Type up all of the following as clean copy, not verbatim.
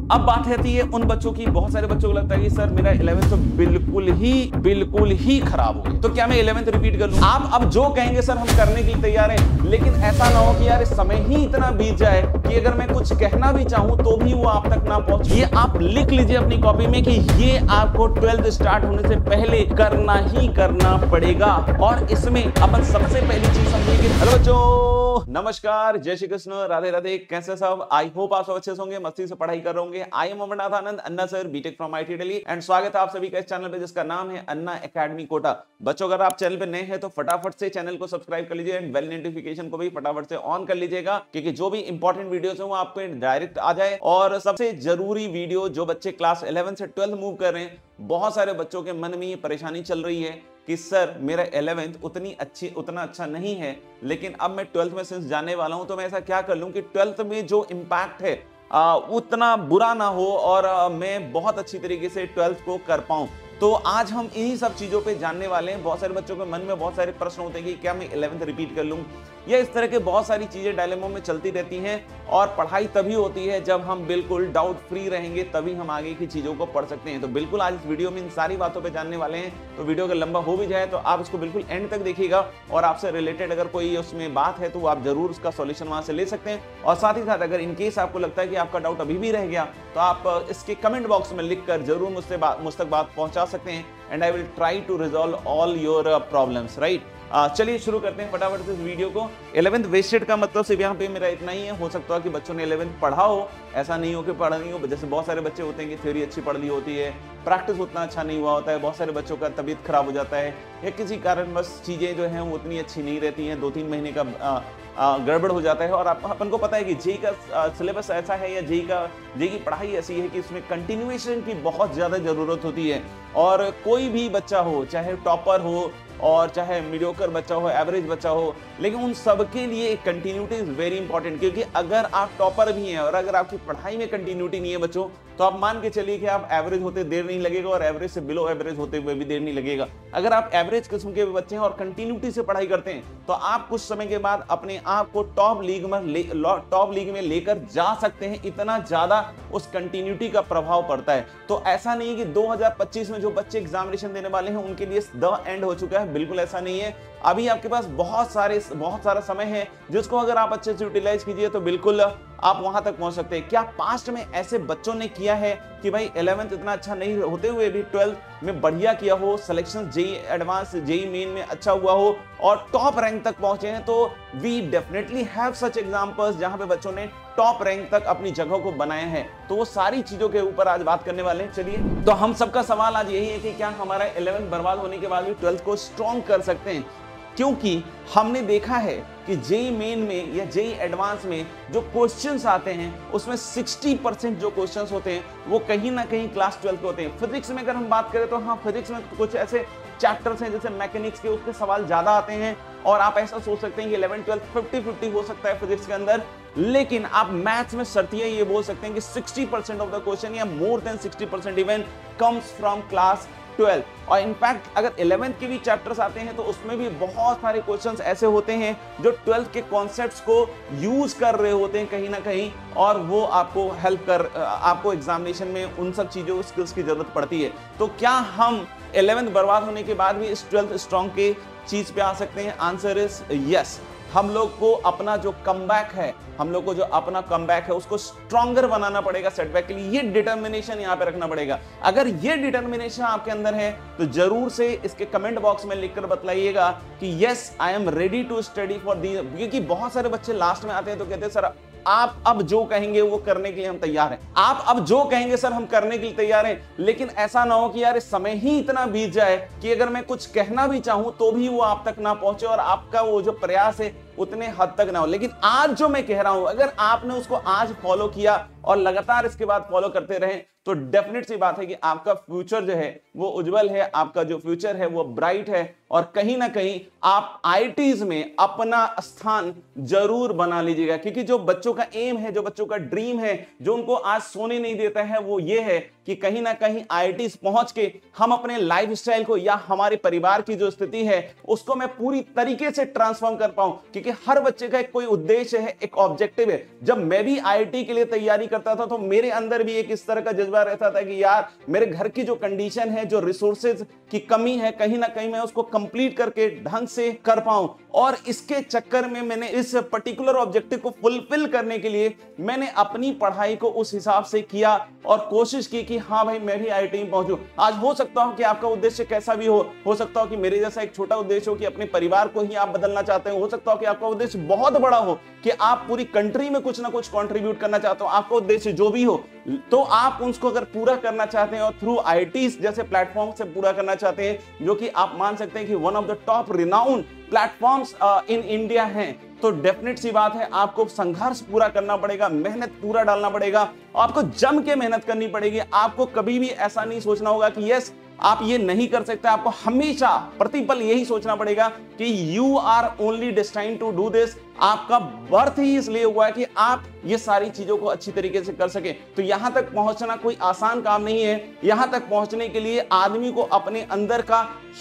अब बात रहती है उन बच्चों की, बहुत सारे बच्चों को लगता है कि सर मेरा 11th तो बिल्कुल ही खराब हो गया, तो क्या मैं 11th रिपीट कर लूं? आप अब जो कहेंगे सर हम करने के लिए तैयार हैं, लेकिन ऐसा ना हो कि यार समय ही इतना बीत जाए कि अगर मैं कुछ कहना भी चाहूं तो भी वो आप तक ना पहुंचे। ये आप लिख लीजिए अपनी कॉपी में कि ये आपको 12th स्टार्ट होने से पहले करना ही करना पड़ेगा। और इसमें अपन सबसे पहली चीज समझेंगे। हेलो बच्चों, नमस्कार, जय श्री कृष्ण, राधे राधे, कैसे सब? आई होप आप सब अच्छे होंगे, मस्ती से पढ़ाई कर रहे होंगे। I am Amarnath Anand, Anna sir, BTech from IT Delhi, and स्वागत है आप सभी का इस चैनल पे जिसका नाम है अन्ना एकेडमी कोटा। बच्चों अगर आप चैनल पे नए हैं तो फटाफट से चैनल को सब्सक्राइब कर लीजिए एंड बेल नोटिफिकेशन को भी फटाफट से ऑन कर लीजिएगा, क्योंकि जो भी इंपॉर्टेंट वीडियोस हैं वो आप पे डायरेक्ट आ जाए। और सबसे जरूरी वीडियो, जो बच्चे क्लास 11 से 12 मूव कर रहे हैं, बहुत सारे बच्चों के मन में ये परेशानी चल रही है कि सर मेरा 11th उतना अच्छा नहीं है, लेकिन अब मैं 12th में सिंस जाने वाला हूं, तो मैं ऐसा क्या कर लूं कि 12th में जो इंपैक्ट है उतना बुरा ना हो और मैं बहुत अच्छी तरीके से 12th को कर पाऊं। तो आज हम इन्हीं सब चीजों पे जानने वाले हैं। बहुत सारे बच्चों के मन में बहुत सारे प्रश्न होते हैं कि क्या मैं 11th रिपीट कर लूं, या इस तरह के बहुत सारी चीजें डायलेमा में चलती रहती हैं। और पढ़ाई तभी होती है जब हम बिल्कुल डाउट फ्री रहेंगे, तभी हम आगे की चीजों को पढ़ सकते हैं। तो बिल्कुल आज इस वीडियो में इन सारी बातों पे जानने वाले हैं। तो वीडियो अगर लंबा हो भी जाए तो आप इसको बिल्कुल एंड तक देखिएगा, और आपसे रिलेटेड अगर कोई उसमें बात है तो आप जरूर उसका सॉल्यूशन वहां से ले सकते हैं। और साथ ही साथ अगर इनकेस आपको लगता है कि आपका डाउट अभी भी रह गया, तो आप इसके कमेंट बॉक्स में लिखकर जरूर मुझ तक बात पहुंचा सकते हैं, and I will try to resolve all your problems, right. चलिए शुरू करते हैं फटाफट से इस वीडियो को। 11th वेस्टेड का मतलब सिर्फ यहाँ पे मेरा इतना ही है। हो सकता है कि बच्चों ने 11th पढ़ा हो, ऐसा नहीं हो कि पढ़ा नहीं हो। जैसे बहुत सारे बच्चे होते हैं कि थ्योरी अच्छी पढ़ ली होती है, प्रैक्टिस उतना अच्छा नहीं हुआ होता है। बहुत सारे बच्चों का तबीयत खराब हो जाता है, या किसी कारणवश चीजें जो हैं वो उतनी अच्छी नहीं रहती हैं, 2-3 महीने का गड़बड़ हो जाता है। और अपन को पता है कि जेई का सिलेबस ऐसा है, या जेई की पढ़ाई ऐसी है कि इसमें कंटिन्यूएशन की बहुत ज्यादा जरूरत होती है। और कोई भी बच्चा हो, चाहे टॉपर हो और चाहे मीडियोकर बच्चा हो, एवरेज बच्चा हो, लेकिन उन सबके लिए कंटिन्यूटी इज वेरी इंपॉर्टेंट। क्योंकि अगर आप टॉपर भी हैं और अगर आपकी पढ़ाई में कंटिन्यूटी नहीं है बच्चों, तो आप मान के चलिए कि आप एवरेज होते देर नहीं लगेगा, और एवरेज से बिलो एवरेज होते हुए भी देर नहीं लगेगा। अगर आप एवरेज किस्म के बच्चे हैं और कंटिन्यूटी से पढ़ाई करते हैं, तो आप कुछ समय के बाद अपने आप को टॉप लीग में लेकर जा सकते हैं। इतना ज्यादा उस कंटिन्यूटी का प्रभाव पड़ता है। तो ऐसा नहीं है कि 2025 में जो बच्चे एग्जामिनेशन देने वाले हैं उनके लिए द एंड हो चुका है, बिल्कुल ऐसा नहीं है। अभी आपके पास बहुत सारा समय है, जिसको अगर आप अच्छे से यूटिलाइज कीजिए तो बिल्कुल आप वहां तक पहुंच सकते हैं। क्या पास्ट में ऐसे बच्चों ने किया है कि भाई 11th इतना अच्छा नहीं होते हुए भी 12th में बढ़िया किया हो, selection JEE advance JEE main में अच्छा हुआ हो और टॉप रैंक तक पहुंचे हैं? तो we definitely have such examples जहां पे बच्चों ने टॉप रैंक तक अपनी जगह को बनाया है। तो वो सारी चीजों के ऊपर आज बात करने वाले हैं। चलिए, तो हम सबका सवाल आज यही है कि क्या हमारा 11th बर्बाद होने के बाद भी 12th को स्ट्रॉन्ग कर सकते हैं? क्योंकि हमने देखा है कि जेई मेन में या जेई एडवांस में जो क्वेश्चंस आते हैं, उसमें 60% जो क्वेश्चंस होते हैं वो कहीं ना कहीं क्लास 12 के होते हैं। फिजिक्स में अगर हम बात करें तो हाँ, फिजिक्स में कुछ ऐसे चैप्टर्स हैं जैसे मैकेनिक्स के, उसके सवाल ज्यादा आते हैं, और आप ऐसा सोच सकते हैं कि 11-12 50-50 हो सकता है फिजिक्स के अंदर। लेकिन आप मैथ्स में शर्तियां ये बोल सकते हैं कि 60% ऑफ द क्वेश्चन या more than 60% even comes from class 12। और इनफैक्ट अगर 11th के भी चैप्टर्स आते हैं तो उसमें भी बहुत सारे क्वेश्चंस ऐसे होते हैं जो 12th के कॉन्सेप्ट्स को यूज कर रहे होते हैं कहीं ना कहीं, और वो आपको आपको एग्जामिनेशन में उन सब चीजों स्किल्स की जरूरत पड़ती है। तो क्या हम 11th बर्बाद होने के बाद भी इस 12th स्ट्रॉन्ग के चीज पे आ सकते हैं? Answer is yes. हम लोग को अपना जो कमबैक है उसको स्ट्रॉन्गर बनाना पड़ेगा सेटबैक के लिए। ये डिटर्मिनेशन यहाँ पे रखना पड़ेगा। अगर ये डिटर्मिनेशन आपके अंदर है तो जरूर से इसके कमेंट बॉक्स में लिखकर बताइएगा कि yes I am ready to study for the. क्योंकि बहुत सारे बच्चे लास्ट में आते हैं तो कहते हैं सर आप अब जो कहेंगे वो करने के लिए हम तैयार हैं, आप अब जो कहेंगे सर हम करने के लिए तैयार हैं। लेकिन ऐसा ना हो कि यार समय ही इतना बीत जाए कि अगर मैं कुछ कहना भी चाहूं तो भी वो आप तक ना पहुंचे और आपका वो जो प्रयास है उतने हद तक ना हो। लेकिन आज जो मैं कह रहा हूं, अगर आपने उसको आज फॉलो किया और लगातार इसके बाद फॉलो करते रहे, तो डेफिनेट सी बात है कि आपका फ्यूचर जो है वो उज्जवल है, आपका जो फ्यूचर है वो ब्राइट है, और कहीं ना कहीं आप आईटीज में अपना स्थान जरूर बना लीजिएगा। क्योंकि जो बच्चों का एम है, जो बच्चों का ड्रीम है, जो उनको आज सोने नहीं देता है, वो ये है कि कहीं ना कहीं आईटीज पहुंच के हम अपने लाइफस्टाइल को या हमारे परिवार की जो स्थिति है उसको मैं पूरी तरीके से ट्रांसफॉर्म कर पाऊं। क्योंकि हर बच्चे का एक कोई उद्देश्य है, एक ऑब्जेक्टिव है। जब मैं भी आईआईटी के लिए तैयारी करता था तो मेरे अंदर भी एक इस तरह का जज्बा रहता था कि यार मेरे घर की जो कंडीशन है, जो रिसोर्सेज की कमी है, कहीं ना कहीं मैं उसको कंप्लीट करके ढंग से कर पाऊं। और इसके चक्कर में मैंने इस पर्टिकुलर ऑब्जेक्टिव को फुलफिल करने के लिए मैंने अपनी पढ़ाई को उस हिसाब से किया और कोशिश की कि हाँ भाई मैं भी आईआईटी में पहुंचूं। आज हो सकता हो कि आपका उद्देश्य कैसा भी हो सकता हो कि मेरे जैसा एक छोटा उद्देश्य हो कि अपने परिवार को ही आप बदलना चाहते हो सकता हो कि आपका उद्देश्य बहुत बड़ा हो कि आप पूरी कंट्री में कुछ ना कुछ कंट्रीब्यूट करना चाहते हो। आपका उद्देश्य जो भी हो तो आप उसको अगर पूरा करना चाहते हैं और थ्रू आईआईटी जैसे प्लेटफॉर्म से पूरा करना चाहते हैं, जो कि आप मान सकते हैं कि one of the top renowned platforms in India हैं, तो डेफिनेट सी बात है आपको संघर्ष पूरा करना पड़ेगा, मेहनत पूरा डालना पड़ेगा, आपको जम के मेहनत करनी पड़ेगी। आपको कभी भी ऐसा नहीं सोचना होगा कि यस आप ये नहीं कर सकते। आपको हमेशा प्रतिपल यही सोचना पड़ेगा कि you are only destined to do this. आपका बर्थ ही इसलिए हुआ है कि आप ये सारी चीजों को अच्छी तरीके से कर सके। तो यहां तक पहुंचना कोई आसान काम नहीं है। यहां तक पहुंचने के लिए आदमी को अपने अंदर का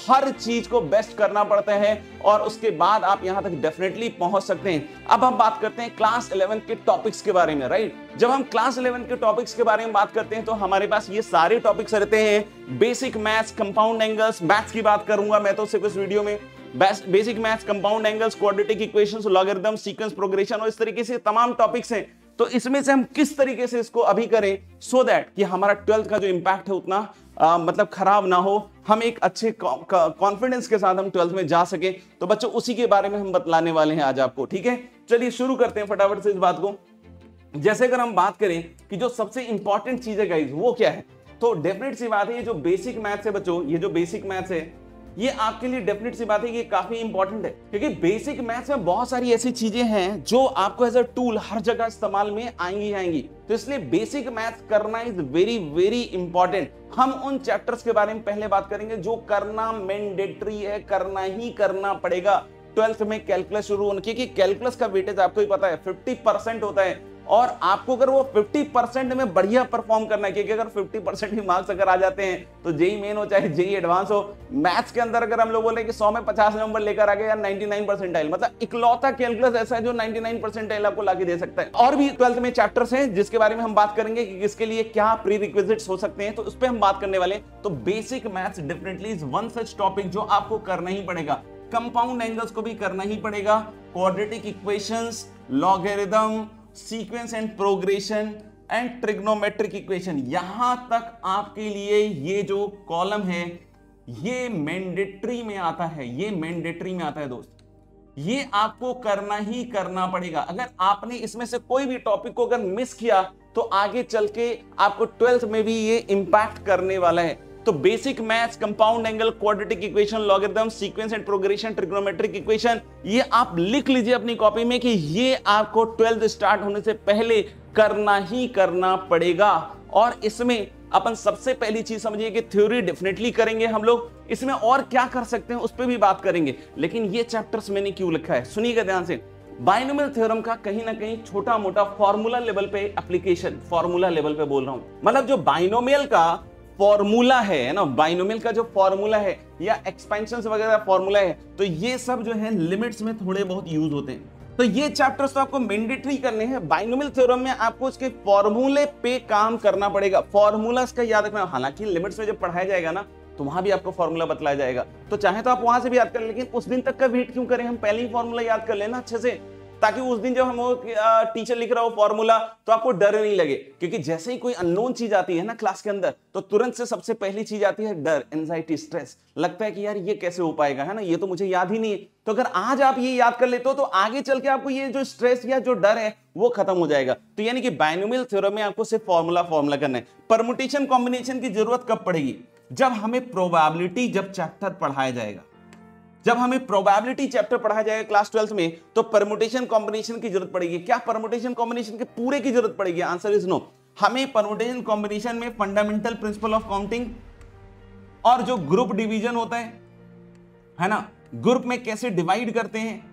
हर चीज को बेस्ट करना पड़ता है और उसके बाद आप यहां तक डेफिनेटली पहुंच सकते हैं। अब हम बात करते हैं क्लास 11 के टॉपिक्स के बारे में, राइट। जब हम क्लास 11 के टॉपिक्स के बारे में बात करते हैं तो हमारे पास ये सारे टॉपिक्स रहते हैं। Basic maths, compound angles, maths की बात करूंगा मैं तो सिर्फ इस वीडियो में। Basic maths, compound angles, quadratic equations, logarithm, sequence progression और इस तरीके से तमाम टॉपिक्स हैं। तो इसमें से हम किस तरीके से इसको अभी करें सो दैट कि हमारा 12th का जो इंपैक्ट है उतना मतलब खराब ना हो, हम एक अच्छे कॉन्फिडेंस के साथ हम 12th में जा सके। तो बच्चों उसी के बारे में हम बतलाने वाले हैं आज आपको, ठीक है। चलिए शुरू करते हैं फटाफट से इस बात को। जैसे अगर हम बात करें कि जो सबसे इंपॉर्टेंट चीज है गाइस वो क्या है, तो डेफिनेट सी बात है ये जो बेसिक मैथ्स है बच्चों, ये जो बेसिक मैथ्स है ये आपके लिए डेफिनेट सी बात है कि काफी इंपॉर्टेंट है, क्योंकि बेसिक मैथ्स में बहुत सारी ऐसी चीजें हैं जो आपको एज अ टूल हर जगह इस्तेमाल में आएंगी। तो इसलिए बेसिक मैथ्स करना इज वेरी वेरी इंपॉर्टेंट। हम उन चैप्टर्स के बारे में पहले बात करेंगे जो करना मैंडेटरी है, करना ही करना पड़ेगा। 12th में कैलकुलस शुरू होने, क्योंकि कैलकुलस का वेटेज आपको ही पता है 50% होता है और आपको अगर वो 50% में बढ़िया परफॉर्म करना है, क्योंकि अगर 50% ही मार्क्स अगर आ जाते हैं तो जेई मेन हो चाहे जेई एडवांस हो, मैथ्स के अंदर अगर हम लोग बोले कि 100 में 50 नंबर लेकर आ गए या 99 परसेंटाइल, मतलब इकलौता कैलकुलस ऐसा है जो 99 परसेंटाइल आपको लाके दे सकता है। और भी 12th में चैप्टर्स हैं जिसके बारे में हम बात करेंगे कि इसके लिए क्या प्री रिक्विजिट्स हो सकते हैं, तो उस पर हम बात करने वाले हैं। तो basic maths definitely is one such topic जो आपको करना ही पड़ेगा। कंपाउंड एंगल्स को भी करना ही पड़ेगा, quadratic equations, logarithm, sequence and progression and trigonometric equation, यहां तक आपके लिए ये जो कॉलम है ये मैंडेटरी में आता है। ये मैंडेटरी में आता है दोस्त, ये आपको करना ही करना पड़ेगा। अगर आपने इसमें से कोई भी टॉपिक को अगर मिस किया तो आगे चल के आपको 12th में भी ये इंपैक्ट करने वाला है। तो basic maths, compound angle, quadratic equation, logarithm, sequence and progression, trigonometric equation, ये आप लिख लीजिए अपनी कॉपी में कि ये आपको 12th स्टार्ट होने से पहले करना ही करना पड़ेगा। और इसमें अपन सबसे पहली चीज समझिए कि थ्योरी डेफिनेटली करेंगे हम लोग, इसमें और क्या कर सकते हैं उस पर भी बात करेंगे। लेकिन ये चैप्टर्स मैंने क्यों लिखा है सुनिएगा ध्यान से। बाइनोमियल थ्योरम का कहीं ना कहीं छोटा मोटा फॉर्मूला लेवल पे एप्लीकेशन, फॉर्मूला लेवल पे बोल रहा हूं, मतलब जो बाइनोमियल का फॉर्मूला है ना, बाइनोमियल का जो फॉर्मूला है या एक्सपेंशन वगैरह फॉर्मूला है, तो ये सब जो है लिमिट्स में थोड़े बहुत यूज होते हैं। तो ये चैप्टर्स तो आपको मैंडेटरी करने हैं। बाइनोमियल थ्योरम में आपको उसके फॉर्मूले पे काम करना पड़ेगा, फॉर्मूलास का याद रखना। हालांकि लिमिट्स में जब पढ़ाया जाएगा ना तो वहां भी आपको फॉर्मूला बतलाया जाएगा, तो चाहे तो आप वहां से भी याद कर लें, लेकिन उस दिन तक का वेट क्यों करें, हम पहले ही फॉर्मूला याद कर लेना अच्छे से, ताकि उस दिन जब हम टीचर लिख रहा हो फॉर्मूला तो आपको डर नहीं लगे। क्योंकि जैसे ही कोई अननोन चीज आती है ना क्लास के अंदर तो तुरंत से सबसे पहली चीज आती है डर, एंजाइटी, स्ट्रेस। लगता है कि यार ये कैसे हो पाएगा, है ना, ये तो मुझे याद ही नहीं है। तो अगर आज आप ये याद कर लेते हो तो आगे चल के आपको ये जो स्ट्रेस या जो डर है वो खत्म हो जाएगा। तो यानी कि बाइनोमियल थ्योरम में आपको सिर्फ फॉर्मूला करना है। परमुटेशन कॉम्बिनेशन की जरूरत कब पड़ेगी, जब हमें प्रोबेबिलिटी, जब चैप्टर पढ़ाया जाएगा, जब हमें प्रोबेबिलिटी चैप्टर पढ़ाया जाएगा क्लास 12th में, तो परमुटेशन कॉम्बिनेशन की जरूरत पड़ेगी। क्या परमुटेशन कॉम्बिनेशन के पूरे की जरूरत पड़ेगी? Answer is no. हमें परमुटेशन कॉम्बिनेशन में फंडामेंटल प्रिंसिपल ऑफ काउंटिंग और जो ग्रुप डिवीजन होता है ना, ग्रुप में कैसे डिवाइड करते हैं,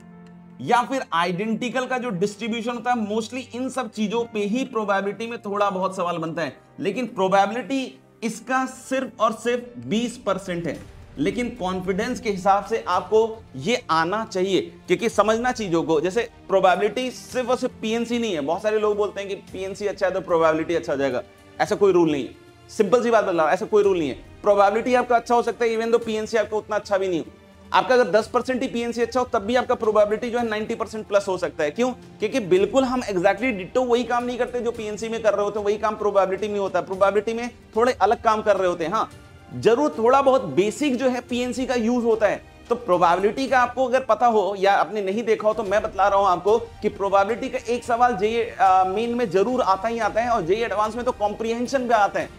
या फिर आइडेंटिकल का जो डिस्ट्रीब्यूशन होता है, मोस्टली इन सब चीजों पे ही प्रोबेबिलिटी में थोड़ा बहुत सवाल बनता है। लेकिन प्रोबेबिलिटी इसका सिर्फ और सिर्फ 20% है। लेकिन कॉन्फिडेंस के हिसाब से आपको ये आना चाहिए, क्योंकि समझना चीजों को। जैसे प्रोबेबिलिटी सिर्फ और सिर्फ पीएनसी नहीं है। बहुत सारे लोग बोलते हैं कि पीएनसी अच्छा है तो प्रोबेबिलिटी अच्छा हो जाएगा, ऐसा कोई रूल नहीं है। सिंपल सी बात बता रहा हूं, ऐसा कोई रूल नहीं है। प्रोबेबिलिटी आपका अच्छा हो सकता है इवन दो पीएनसी आपका उतना अच्छा भी नहीं हो। आपका अगर 10% ही पीएनसी अच्छा हो तब भी आपका प्रोबेबिलिटी जो है 90% प्लस हो सकता है। क्यों? क्योंकि बिल्कुल हम एग्जैक्टली डिट्टो वही काम नहीं करते जो पीएनसी में कर रहे होते हैं, वही काम प्रोबेबिलिटी में होता है। प्रोबेबिलिटी में थोड़े अलग काम कर रहे होते हैं। हाँ, जरूर थोड़ा बहुत बेसिक जो है पीएनसी का यूज होता है। तो प्रोबेबिलिटी का आपको अगर पता हो या आपने नहीं देखा हो तो मैं बता रहा हूं आपको कि प्रोबेबिलिटी का एक सवाल जेईई मेन में जरूर आता ही आता है, और जेईई एडवांस में तो कॉम्प्रिहेंशन पे आता है।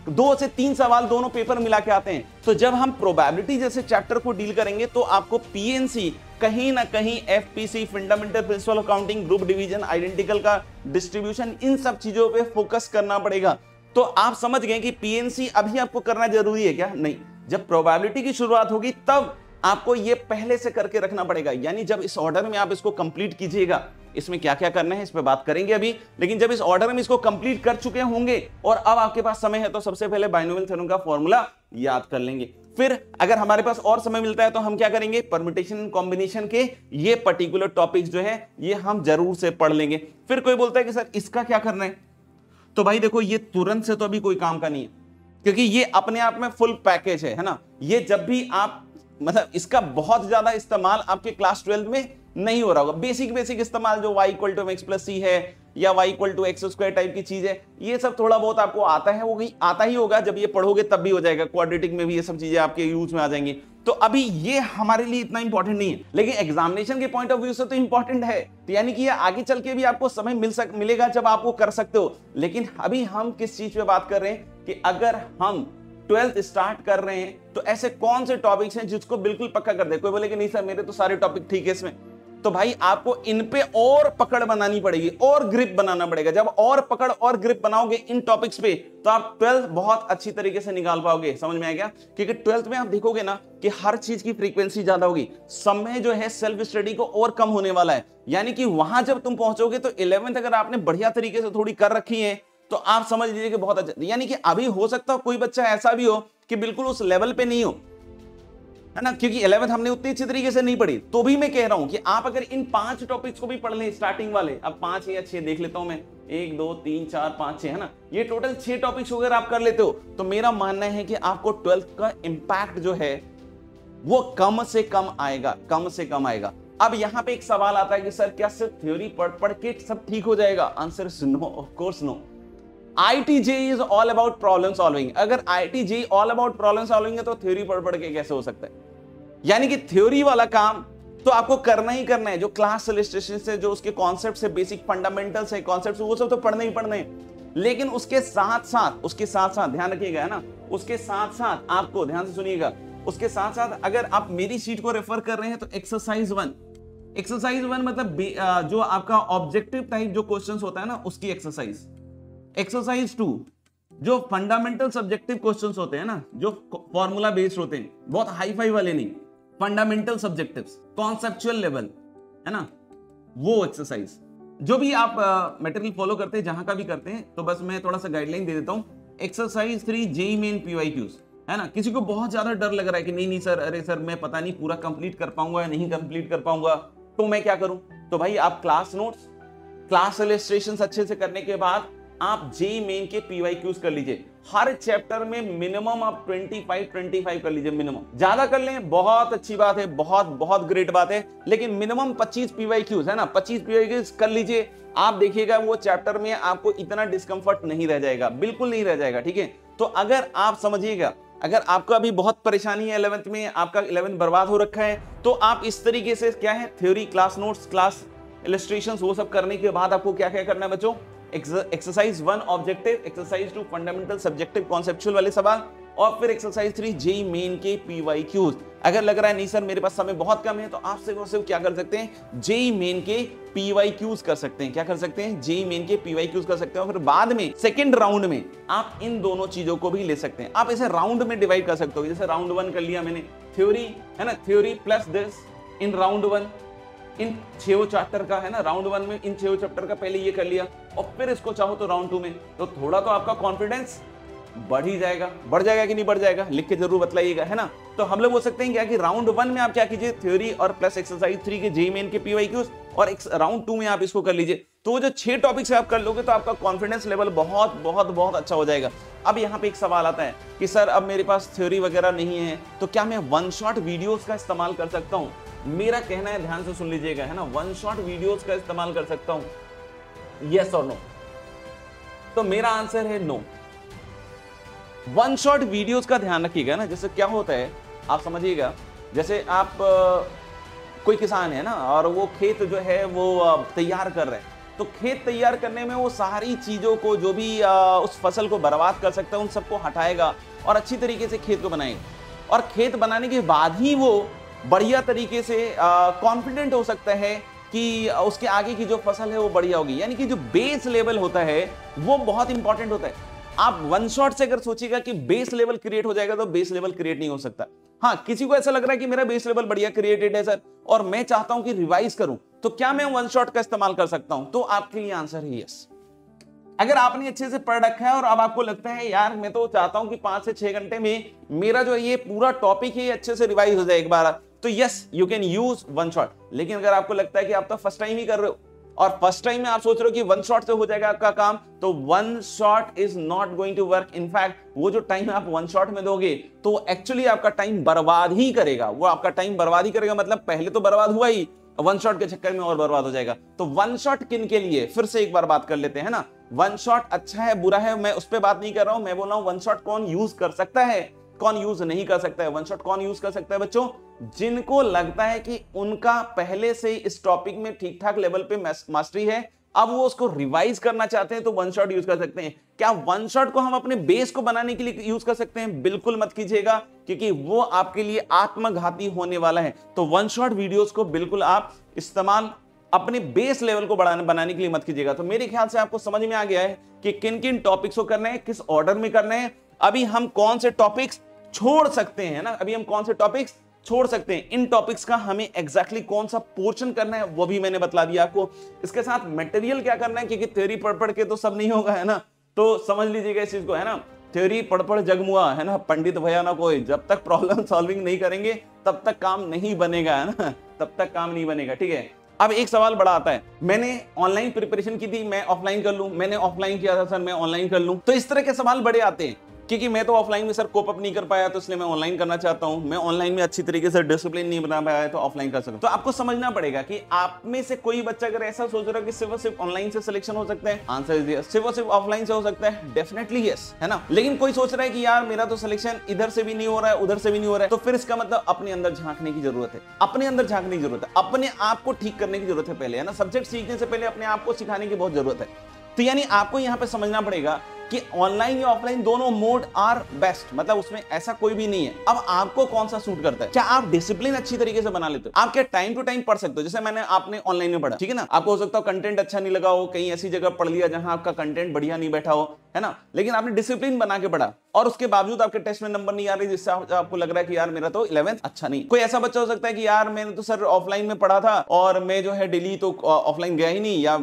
2 से 3 सवाल दोनों पेपर मिला के आते हैं। तो जब हम प्रोबेबिलिटी जैसे चैप्टर को डील करेंगे तो आपको पीएनसी कहीं ना कहीं FPC, fundamental principle of counting, group division, identical का डिस्ट्रीब्यूशन, इन सब चीजों पे फोकस करना पड़ेगा। तो आप समझ गए कि पीएनसी अभी आपको करना जरूरी है क्या? नहीं। जब प्रोबेबिलिटी की शुरुआत होगी तब आपको ये पहले से करके रखना पड़ेगा। यानी जब इस ऑर्डर में आप इसको कंप्लीट कीजिएगा, इसमें क्या क्या करना है इस पे बात करेंगे अभी, लेकिन जब इस ऑर्डर में इसको कंप्लीट कर चुके होंगे और अब आपके पास समय है तो सबसे पहले बाइनोमियल थ्योरम का फॉर्मूला याद कर लेंगे। फिर अगर हमारे पास और समय मिलता है तो हम क्या करेंगे, परम्यूटेशन कॉम्बिनेशन के ये पर्टिकुलर टॉपिक्स जो है ये हम जरूर से पढ़ लेंगे। फिर कोई बोलता है कि सर इसका क्या करना है, तो भाई देखो ये तुरंत से तो अभी कोई काम का नहीं है, क्योंकि ये अपने आप में फुल पैकेज है ना। ये जब भी आप मतलब इसका बहुत ज्यादा इस्तेमाल आपके क्लास 12 में नहीं हो रहा होगा। बेसिक इस्तेमाल जो y = mx + c है या y = x² टाइप की चीज है, ये सब थोड़ा बहुत आपको आता है, वो आता ही होगा। जब ये पढ़ोगे तब भी हो जाएगा। क्वाड्रेटिक में भी ये सब चीजें आपके यूज में आ जाएंगी। तो अभी ये हमारे लिए इतना इंपॉर्टेंट नहीं है, लेकिन एग्जामिनेशन के पॉइंट ऑफ व्यू से तो इंपॉर्टेंट है। तो यानी कि ये आगे चल के भी आपको समय मिलेगा जब आपको कर सकते हो। लेकिन अभी हम किस चीज पे बात कर रहे हैं कि अगर हम 12th स्टार्ट कर रहे हैं तो ऐसे कौन से टॉपिक्स हैं जिसको बिल्कुल पक्का कर दे। कोई बोले कि नहीं सर मेरे तो सारे टॉपिक ठीक है इसमें, तो भाई आपको इन पे और पकड़ बनानी पड़ेगी और ग्रिप बनाना पड़ेगा। जब और पकड़ और ग्रिप बनाओगे इन टॉपिक्स पे तो आप 12th बहुत अच्छी तरीके से निकाल पाओगे। समझ में आ गया? क्योंकि 12th में आप देखोगे ना कि हर चीज की फ्रीक्वेंसी ज्यादा होगी, समय जो है सेल्फ स्टडी को और कम होने वाला है। यानी कि वहां जब तुम पहुंचोगे तो 11th अगर आपने बढ़िया तरीके से थोड़ी कर रखी है तो आप समझ लीजिए कि बहुत अच्छा। यानी कि अभी हो सकता है कोई बच्चा ऐसा भी हो कि बिल्कुल उस लेवल पे नहीं हो, है ना, क्योंकि 11th हमने उतनी अच्छी तरीके से नहीं पढ़ी। तो भी मैं कह रहा हूं कि आप अगर इन 5 टॉपिक्स को भी पढ़ लें स्टार्टिंग वाले, अब 5 या 6 देख लेता हूं मैं, 1 2 3 4 5 6, है ना, ये टोटल 6 टॉपिक्स अगर आप कर लेते हो तो मेरा मानना है कि आपको 12th का इंपैक्ट जो है वो कम से कम आएगा। अब यहां पे एक सवाल आता है कि सर क्या सिर्फ थ्योरी पढ़ के सब ठीक हो जाएगा? Answer is no, of course no. IIT JEE is all about problem solving. अगर IIT JEE all about problem solving है तो थ्योरी पढ़ के कैसे हो सकता है? यानी कि थ्योरी वाला काम तो आपको करना ही करना है। जो क्लास इलस्ट्रेशन से, जो उसके कॉन्सेप्ट से, बेसिक फंडामेंटल्स है, कॉन्सेप्ट्स, वो सब तो पढ़ने ही पढ़ने हैं। लेकिन उसके साथ साथ ध्यान रखिएगा, है ना, उसके साथ साथ आपको ध्यान से सुनिएगा, उसके साथ साथ अगर आप मेरी शीट को रेफर कर रहे हैं तो एक्सरसाइज 1 मतलब जो आपका ऑब्जेक्टिव टाइप जो क्वेश्चंस होता है ना उसकी एक्सरसाइज 2 जो फंडामेंटल सब्जेक्टिव क्वेश्चंस होते हैं ना, जो फॉर्मूला बेस्ड होते हैं, बहुत हाई फाई वाले नहीं, फंडामेंटल सब्जेक्टिव्स, कॉन्सेप्चुअल लेवल, है ना, वो एक्सरसाइज जो भी आप मटेरियल फॉलो करते हैं, जहां का भी करते हैं, तो बस मैं थोड़ा सा गाइडलाइन दे देता हूं। एक्सरसाइज 3 JEE मेन PYQs, है ना। किसी को बहुत ज्यादा डर लग रहा है कि नहीं सर, अरे सर मैं पता नहीं पूरा कंप्लीट कर पाऊंगा या नहीं कंप्लीट कर पाऊंगा, तो मैं क्या करूं? तो भाई आप क्लास नोट्स, क्लास इलस्ट्रेशंस अच्छे से करने के बाद आप JEE मेन के PYQs कर लीजिए। हर चैप्टर में मिनिमम आप 25 कर लीजिए, मिनिमम। ज्यादा कर लें बहुत अच्छी बात है, बहुत ग्रेट बात है, लेकिन मिनिमम 25 PYQs, है ना, 25 PYQs कर लीजिए। आप देखिएगा वो चैप्टर में आपको इतना डिस्कंफर्ट नहीं रह जाएगा, बिल्कुल नहीं रह जाएगा, ठीक है। तो अगर आप समझिएगा, अगर आपका अभी बहुत परेशानी है 11th में, आपका 11th बर्बाद हो रखा है, तो आप इस तरीके से क्या है, theory, class notes, class illustrations, वो सब करने के बाद आपको क्या क्या करना है बच्चों? Exercise 1 objective, exercise 2 fundamental subjective conceptual वाले सवाल, और फिर एक्सरसाइज 3 JEE मेन के PYQs। अगर लग रहा है नहीं सर मेरे पास समय बहुत कम है, तो आप सिर्फ क्या कर सकते हैं? JEE मेन के PYQs कर सकते हैं। क्या कर सकते हैं? JEE मेन के PYQs कर सकते हैं। और फिर बाद में सेकंड राउंड में आप इन दोनों चीजों को भी ले सकते हैं। आप इसे राउंड में डिवाइड कर सकते हो। जैसे राउंड 1 कर लिया मैंने, थ्योरी, है ना, theory plus this in round 1, in 6 chapter का, है ना, राउंड 1 में इन 6 चैप्टर का पहले ये कर लिया, और फिर इसको चाहो तो राउंड 2 में, तो थोड़ा तो आपका कॉन्फिडेंस बढ़ ही जाएगा। बढ़ जाएगा कि नहीं बढ़ जाएगा, लिख के जरूर बतलाइएगा, है ना। तो हम लोग बोल सकते हैं क्या कि राउंड 1 में आप क्या कीजिए, थ्योरी और प्लस एक्सरसाइज 3 के जेईई मेन के पीवाईक्यूज, और राउंड 2 में आप इसको कर लीजिए। तो वो जो 6 टॉपिक्स आप कर लोगे तो आपका कॉन्फिडेंस लेवल बहुत बहुत बहुत अच्छा हो जाएगा। अब यहाँ पे एक सवाल आता है कि सर अब मेरे पास थ्योरी वगैरह नहीं है, तो क्या मैं वन शॉट वीडियोस का इस्तेमाल कर सकता हूँ? मेरा कहना है, ध्यान से सुन लीजिएगा, है ना, वन शॉट वीडियोस का इस्तेमाल कर सकता हूँ, यस और नो? तो मेरा आंसर है नो। वन शॉट वीडियोस का ध्यान रखिएगा ना। जैसे क्या होता है आप समझिएगा, जैसे आप कोई किसान है ना, और वो खेत जो है वो तैयार कर रहे हैं, तो खेत तैयार करने में वो सारी चीजों को जो भी उस फसल को बर्बाद कर सकता है उन सबको हटाएगा और अच्छी तरीके से खेत को बनाएगा, और खेत बनाने के बाद ही वो बढ़िया तरीके से कॉन्फिडेंट हो सकता है कि उसके आगे की जो फसल है वो बढ़िया होगी। यानी कि जो बेस लेवल होता है वो बहुत इंपॉर्टेंट होता है। आप वन शॉट से अगर सोचिएगा कि बेस लेवल क्रिएट हो जाएगा, तो बेस लेवल क्रिएट नहीं हो सकता। हाँ, किसी को ऐसा लग रहा है कि मेरा बेस लेवल बढ़िया क्रिएटेड है सर, और मैं चाहता हूं कि रिवाइज करूं, तो क्या मैं वन शॉट का इस्तेमाल कर सकता हूं? तो आपके लिए आंसर है यस। अगर आपने अच्छे से पढ़ रखा है और अब आपको लगता है यार मैं तो चाहता हूं कि 5 से 6 घंटे में मेरा जो ये पूरा टॉपिक है अच्छे से रिवाइज हो जाए एक बार, तो yes you can use one shot. लेकिन अगर आपको लगता है कि आप तो फर्स्ट टाइम ही कर रहे हो और फर्स्ट टाइम में आप सोच रहे हो कि वन शॉट से हो जाएगा आपका काम, तो one shot is not going to work. In fact वो जो टाइम आप वन शॉट में दोगे तो एक्चुअली आपका टाइम बर्बाद ही करेगा, वो आपका टाइम बर्बाद ही करेगा। मतलब पहले तो बर्बाद हुआ ही, वन शॉट के चक्कर में और बर्बाद हो जाएगा। तो वन शॉट किन के लिए, फिर से एक बार बात कर लेते हैं ना। वन शॉट अच्छा है बुरा है, मैं उस पर बात नहीं कर रहा हूं। मैं बोल रहा हूं वन शॉट कौन यूज कर सकता है, कौन यूज नहीं कर सकता है। वन शॉट कौन यूज कर सकता है बच्चों? जिनको लगता है कि उनका पहले से इस टॉपिक में ठीक ठाक लेवल पे मास्टरी है, अब वो उसको रिवाइज करना चाहते हैं, तो वन शॉट यूज कर सकते हैं। क्या वन शॉट को हम अपने बेस को बनाने के लिए यूज कर सकते हैं? बिल्कुल मत कीजिएगा, क्योंकि वो आपके लिए आत्मघाती होने वाला है। तो वन शॉट वीडियोस को बिल्कुल आप इस्तेमाल अपने बेस लेवल को बनाने के लिए मत कीजिएगा। तो मेरे ख्याल से आपको समझ में आ गया है कि किन किन टॉपिक्स को करना है, किस ऑर्डर में करना है, अभी हम कौन से टॉपिक्स छोड़ सकते हैं ना, अभी हम कौन से टॉपिक्स छोड़ सकते हैं। इन टॉपिक्स का हमें एग्जैक्टली कौन सा पोर्शन करना है वो भी मैंने बतला दिया आपको। इसके साथ मटेरियल क्या करना है, क्योंकि थ्योरी पढ़ के तो सब नहीं होगा, है ना। तो समझ लीजिएगा इस चीज को, है ना। थ्योरी पढ़ जगमुआ, है ना, पंडित भैया ना कोई। जब तक प्रॉब्लम सॉल्विंग नहीं करेंगे तब तक काम नहीं बनेगा, है ना, तब तक काम नहीं बनेगा, ठीक है। अब एक सवाल बड़ा आता है, मैंने ऑनलाइन प्रिपरेशन की थी, मैं ऑफलाइन कर लूं, मैंने ऑफलाइन किया था सर, मैं ऑनलाइन कर लूं। तो इस तरह के सवाल बड़े आते हैं, क्योंकि मैं तो ऑफलाइन में सर कोप अप नहीं कर पाया, तो इसलिए मैं ऑनलाइन करना चाहता हूं। मैं ऑनलाइन में अच्छी तरीके से डिसिप्लिन नहीं बना पाया, तो ऑफलाइन कर सकता। तो आपको समझना पड़ेगा कि आप में से कोई बच्चा अगर ऐसा सोच रहा है कि सिर्फ ऑनलाइन से सिलेक्शन हो सकता है, आंसर इज यस। सिर्फ ऑफलाइन से हो सकता है, डेफिनेटली यस, है ना। लेकिन कोई सोच रहा है कि यार मेरा तो सिलेक्शन इधर से भी नहीं हो रहा है, उधर से भी नहीं हो रहा है, तो फिर इसका मतलब अपने अंदर झांकने की जरूरत है, अपने अंदर झांकने की जरूरत है, अपने आप को ठीक करने की जरूरत है पहले, है ना। सब्जेक्ट सीखने से पहले अपने आप को सिखाने की बहुत जरूरत है। तो यानी आपको यहां पे समझना पड़ेगा कि ऑनलाइन या ऑफलाइन दोनों मोड आर बेस्ट, मतलब उसमें ऐसा कोई भी नहीं है। अब आपको कौन सा सूट करता है? क्या आप डिसिप्लिन अच्छी तरीके से बना लेते हो? आप क्या टाइम टू टाइम पढ़ सकते हो? जैसे आपने ऑनलाइन में पढ़ा, ठीक है ना, आपको हो सकता है कंटेंट अच्छा नहीं लगा हो, कहीं ऐसी जगह पढ़ लिया जहां आपका कंटेंट बढ़िया नहीं बैठा हो, है ना, लेकिन आपने डिसिप्लिन बना के पढ़ा और उसके बावजूद आपके टेस्ट में नंबर नहीं आ रहे, जिससे आपको लग रहा है कि यार मेरा तो 11th अच्छा नहीं। कोई ऐसा बच्चा हो सकता है कि यार मैंने तो सर ऑफलाइन में पढ़ा था और मैं जो है डेली तो ऑफलाइन गया ही नहीं, या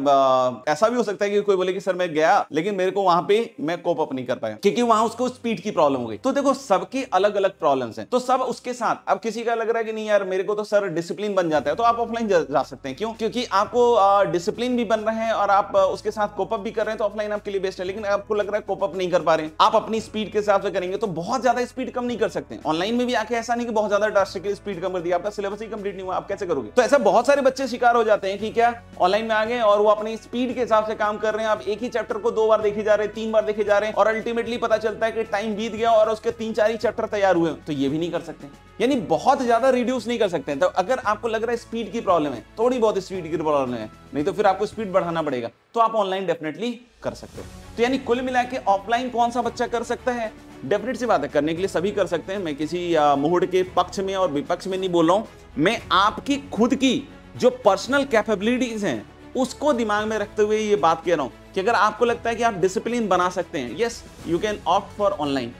ऐसा भी हो सकता है कि कोई बोले कि सर मैं गया लेकिन मेरे को वहां पे मैं कोप अप नहीं कर पाया, क्योंकि वहां उसको स्पीड की प्रॉब्लम हो गई। तो देखो सबकी अलग अलग प्रॉब्लम्स हैं, तो सब उसके साथ। अब किसी का लग रहा है कि नहीं यार मेरे को तो सर डिसिप्लिन बन जाता है, तो आप ऑफलाइन जा सकते हैं। क्यों? क्योंकि आपको डिसिप्लिन भी बन रहे हैं और आप उसके साथ कोप अप भी कर रहे हैं, तो ऑफलाइन आपके लिए बेस्ट है। लेकिन आपको लग रहा है कोप अप नहीं कर पा रहे हैं, आप अपनी स्पीड के हिसाब से करेंगे तो बहुत ज्यादा स्पीड कम नहीं कर सकते। ऑनलाइन में भी आके ऐसा नहीं कि बहुत ज्यादा ड्रास्टिकली स्पीड कम कर दिया, आपका सिलेबस ही कंप्लीट नहीं हुआ, आप कैसे करोगे? तो ऐसा बहुत सारे बच्चे शिकार हो जाते हैं कि क्या ऑनलाइन में आ गए और वो अपनी स्पीड के हिसाब से काम कर रहे हैं। आप एक ही चैप्टर को 2 बार देखे जा रहे हैं, 3 बार देखे जा रहे हैं, और अल्टीमेटली पता चलता है कि टाइम बीत गया और उसके 3-4 ही चैप्टर तैयार हुए। तो ये भी नहीं कर सकते, यानी बहुत ज्यादा रिड्यूस नहीं कर सकते। तो अगर आपको लग रहा है स्पीड की प्रॉब्लम है, थोड़ी बहुत स्पीड की प्रॉब्लम है, नहीं तो फिर आपको स्पीड बढ़ाना पड़ेगा, तो आप ऑनलाइन डेफिनेटली कर सकते हो। तो यानी कुल मिला के ऑफलाइन कौन सा बच्चा कर सकता है? डेफिनेट सी बात है, करने के लिए सभी कर सकते हैं। मैं किसी मुहूर्त के पक्ष में और विपक्ष में नहीं बोल रहा हूं, मैं आपकी खुद की जो पर्सनल कैपेबिलिटीज हैं उसको दिमाग में रखते हुए ये बात कह रहा हूं कि अगर आपको लगता है कि आप डिसिप्लिन बना सकते हैं, yes you can opt for online,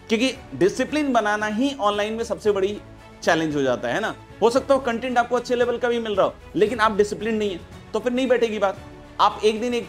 क्योंकि डिसिप्लिन बनाना ही ऑनलाइन में सबसे बड़ी चैलेंज हो जाता है ना। हो सकता है कंटेंट आपको अच्छे लेवल का भी मिल रहा हो, लेकिन आप डिसिप्लिन नहीं है, तो फिर नहीं बैठेगी बात। आप एक दिन एक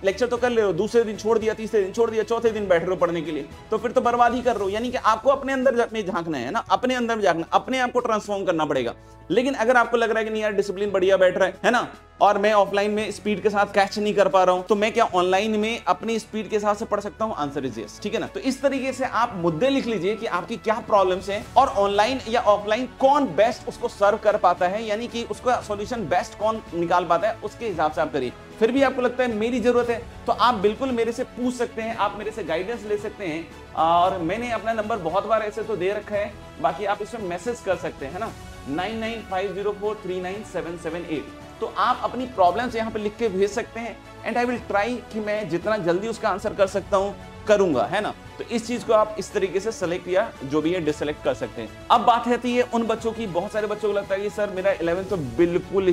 लेक्चर तो कर ले रहे हो, दूसरे दिन छोड़ दिया, तीसरे दिन छोड़ दिया, चौथे दिन बैठ रहे हो पढ़ने के लिए, तो फिर तो बर्बाद ही कर रहे हो। यानी कि आपको अपने अंदर में झांकना है ना, अपने अंदर झांकना, अपने आप को ट्रांसफॉर्म करना पड़ेगा। लेकिन अगर आपको लग रहा है कि नहीं यार डिसिप्लिन बढ़िया बैठ रहा है ना, और मैं ऑफलाइन में स्पीड के साथ कैच नहीं कर पा रहा हूं, तो मैं क्या ऑनलाइन में अपनी स्पीड के हिसाब से पढ़ सकता हूं? आंसर इज यस, ठीक है ना। तो इस तरीके से आप मुद्दे लिख लीजिए कि आपकी क्या प्रॉब्लम्स हैं और ऑनलाइन या ऑफलाइन कौन बेस्ट उसको सर्व कर पाता है, यानी कि उसका सॉल्यूशन बेस्ट कौन निकाल पाता है, उसके हिसाब से आप करिए। फिर भी आपको लगता है मेरी जरूरत है, तो आप बिल्कुल मेरे से पूछ सकते हैं, आप मेरे से गाइडेंस ले सकते हैं। और मैंने अपना नंबर बहुत बार ऐसे तो दे रखा है, बाकी आप इसमें मैसेज कर सकते हैं ना, 9950439778। तो आप अपनी प्रॉब्लम्स यहाँ पे लिख के भेज सकते हैं एंड आई विल ट्राई कि मैं जितना जल्दी उसका आंसर कर सकता हूँ करूंगा, है ना। तो इस चीज को आप इस तरीके से सेलेक्ट या जो भी है डिसलेक्ट कर सकते हैं। अब बात रहती है उन बच्चों की, बहुत सारे बच्चों को लगता है कि सर मेरा 11th तो बिल्कुल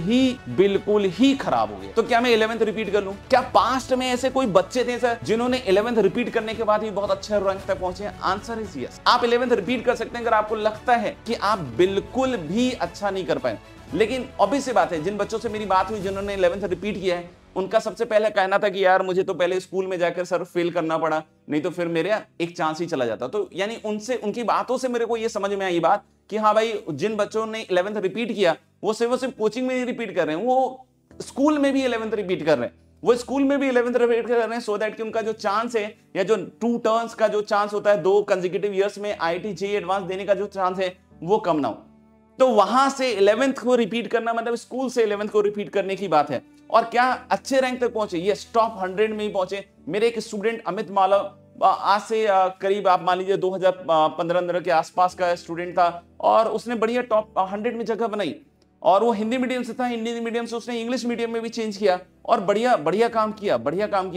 ही खराब हो गया, तो क्या मैं 11th रिपीट कर लूं? क्या पास्ट में ऐसे कोई बच्चे थे सर जिन्होंने 11th रिपीट करने के बाद ही बहुत अच्छे रैंक तक पहुंचे? Answer is yes. आप 11th रिपीट कर सकते हैं अगर आपको लगता है कि आप बिल्कुल भी अच्छा नहीं कर पाए। लेकिन ऑब्वियस सी बात है, जिन बच्चों से मेरी बात हुई जिन्होंने 11th रिपीट किया है, उनका सबसे पहले कहना था कि यार मुझे तो पहले स्कूल में जाकर सर फेल करना पड़ा, नहीं तो फिर मेरा एक चांस ही चला जाता। तो यानी उनसे, उनकी बातों से मेरे को ये समझ में आई बात कि हाँ भाई, जिन बच्चों ने 11th रिपीट किया वो सिर्फ कोचिंग में ही रिपीट कर रहे हैं, वो स्कूल में भी 11th रिपीट कर रहे हैं, वो स्कूल में भी 11th रिपीट कर रहे हैं, सो दैट कि उनका जो चांस है, या जो 2 टर्न्स का जो चांस होता है 2 कंसेक्यूटिव ईयर्स में IIT JEE एडवांस देने का जो चांस है वो कम ना हो। तो वहां से 11th को रिपीट करना मतलब स्कूल से 11th को रिपीट करने की बात है। और क्या अच्छे रैंक तक पहुंचे, ये टॉप 100 में ही पहुंचे। मेरे एक स्टूडेंट अमित मालव आज से करीब आप मान लीजिए 2015 के आसपास का स्टूडेंट था, और उसने बढ़िया टॉप 100 में जगह बनाई। और वो हिंदी मीडियम से था, हिंदी मीडियम से उसने इंग्लिश मीडियम में भी चेंज किया और बढ़िया काम किया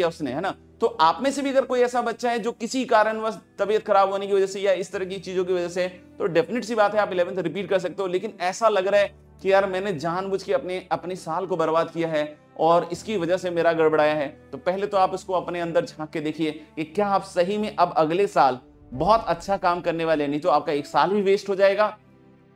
उसने, है ना। तो आप में से भी अगर कोई ऐसा बच्चा है जो किसी कारणवश तबीयत खराब होने की वजह से या इस तरह की चीजों की वजह से, तो डेफिनेट सी बात है आप 11th रिपीट कर सकते हो। लेकिन ऐसा लग रहा है कि यार मैंने जानबूझ के अपने साल को बर्बाद किया है और इसकी वजह से मेरा गड़बड़ाया है, तो पहले तो आप इसको अपने अंदर झांक के देखिए कि क्या आप सही में अब अगले साल बहुत अच्छा काम करने वाले, नहीं तो आपका एक साल भी वेस्ट हो जाएगा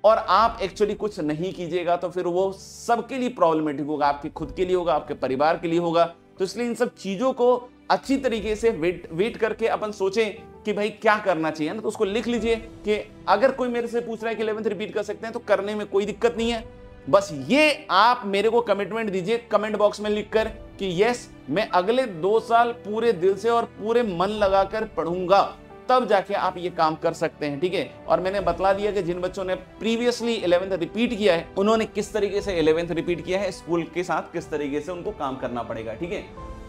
और आप एक्चुअली कुछ नहीं कीजिएगा, तो फिर वो सबके लिए प्रॉब्लमेटिक होगा, आपके खुद के लिए होगा, आपके परिवार के लिए होगा। तो इसलिए इन सब चीजों को अच्छी तरीके से वेट करके अपन सोचें कि भाई क्या करना चाहिए ना। तो उसको लिख लीजिए कि अगर कोई मेरे से पूछ रहा है कि 11th रिपीट कर सकते हैं तो करने में कोई दिक्कत नहीं है। बस ये आप मेरे को कमिटमेंट दीजिए कमेंट बॉक्स में लिखकर कि यस मैं अगले 2 साल पूरे दिल से और पूरे मन लगाकर पढ़ूंगा, तब जाके आप ये काम कर सकते हैं, ठीक है। और मैंने बतला दिया कि जिन बच्चों ने प्रीवियसली 11th रिपीट किया है उन्होंने किस तरीके से 11th रिपीट किया है, स्कूल के साथ किस तरीके से उनको काम करना पड़ेगा, ठीक है।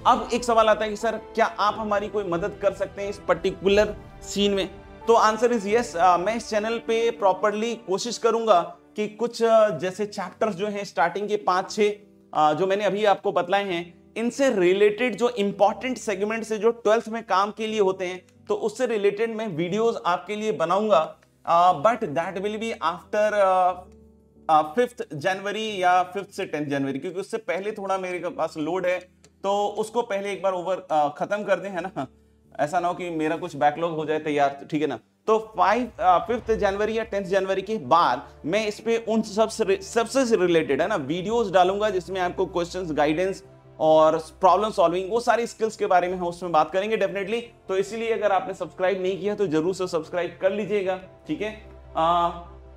अब एक सवाल आता है कि सर क्या आप हमारी कोई मदद कर सकते हैं इस पर्टिकुलर सीन में? तो आंसर इज यस। मैं इस चैनल पे प्रॉपरली कोशिश करूंगा कि कुछ जैसे चैप्टर्स जो हैं स्टार्टिंग के 5-6 जो मैंने अभी आपको बतलाए हैं, इनसे रिलेटेड जो इंपॉर्टेंट सेगमेंट से जो 12th में काम के लिए होते हैं, तो उससे रिलेटेड मैं वीडियोस आपके लिए बनाऊंगा, but that will be after 5th जनवरी या 5th से 10th जनवरी, क्योंकि उससे पहले थोड़ा मेरे पास लोड है, तो उसको पहले एक बार खत्म कर दें, है ना। ऐसा ना हो कि मेरा कुछ बैकलॉग हो जाए तैयार, ठीक है ना। तो 5th जनवरी या 10th जनवरी के बाद मैं इस पे उन सबसे रिलेटेड, है ना, वीडियोस डालूंगा जिसमें आपको क्वेश्चंस, गाइडेंस और प्रॉब्लम सॉल्विंग, वो सारी स्किल्स के बारे में हम उसमें बात करेंगे डेफिनेटली। तो इसीलिए अगर आपने सब्सक्राइब नहीं किया तो जरूर से सब्सक्राइब कर लीजिएगा, ठीक है।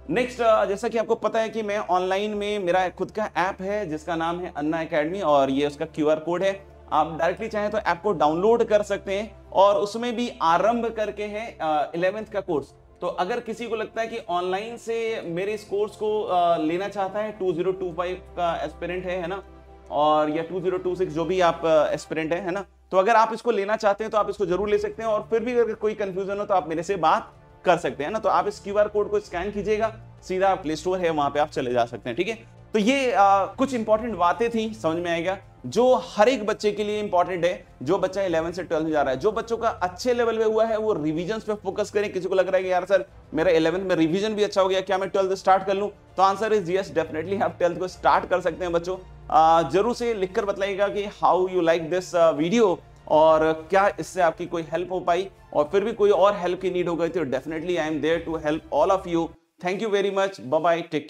नेक्स्ट, जैसा कि आपको पता है कि मैं ऑनलाइन में मेरा खुद का ऐप है जिसका नाम है अन्ना एकेडमी, और ये उसका QR कोड है। आप डायरेक्टली चाहें तो ऐप को डाउनलोड कर सकते हैं, और उसमें भी आरंभ करके है 11th का कोर्स। तो अगर किसी को लगता है कि ऑनलाइन से मेरे इस कोर्स को लेना चाहता है, 2025 का एस्पिरेंट है ना, और या 2026 जो भी आप एस्पिरेंट है ना, तो अगर आप इसको लेना चाहते हैं तो आप इसको जरूर ले सकते हैं। और फिर भी अगर कोई कंफ्यूजन हो तो आप मेरे से बात कर सकते हैं ना। तो आप इस QR कोड को स्कैन कीजिएगा, सीधा प्ले स्टोर है वहां पे आप चले जा सकते हैं, ठीक है। तो ये कुछ इंपॉर्टेंट बातें थी, समझ में आएगा, जो हर एक बच्चे के लिए इंपॉर्टेंट है जो बच्चा 11 से 12 में जा रहा है। जो बच्चों का अच्छे लेवल में हुआ है वो रिवीजन पे फोकस करें। किसी को लग रहा है कि यार सर मेरा 11th में रिवीजन भी अच्छा हो गया, क्या मैं 12th स्टार्ट कर लूं? तो आंसर इज यस, डेफिनेटली आप 12th को स्टार्ट कर सकते हैं बच्चों। जरूर से लिखकर बताइएगा कि how you like this video, और क्या इससे आपकी कोई हेल्प हो पाई, और फिर भी कोई और हेल्प की नीड हो गई तो definitely I am there to help all of you. Thank you very much, bye bye, take care.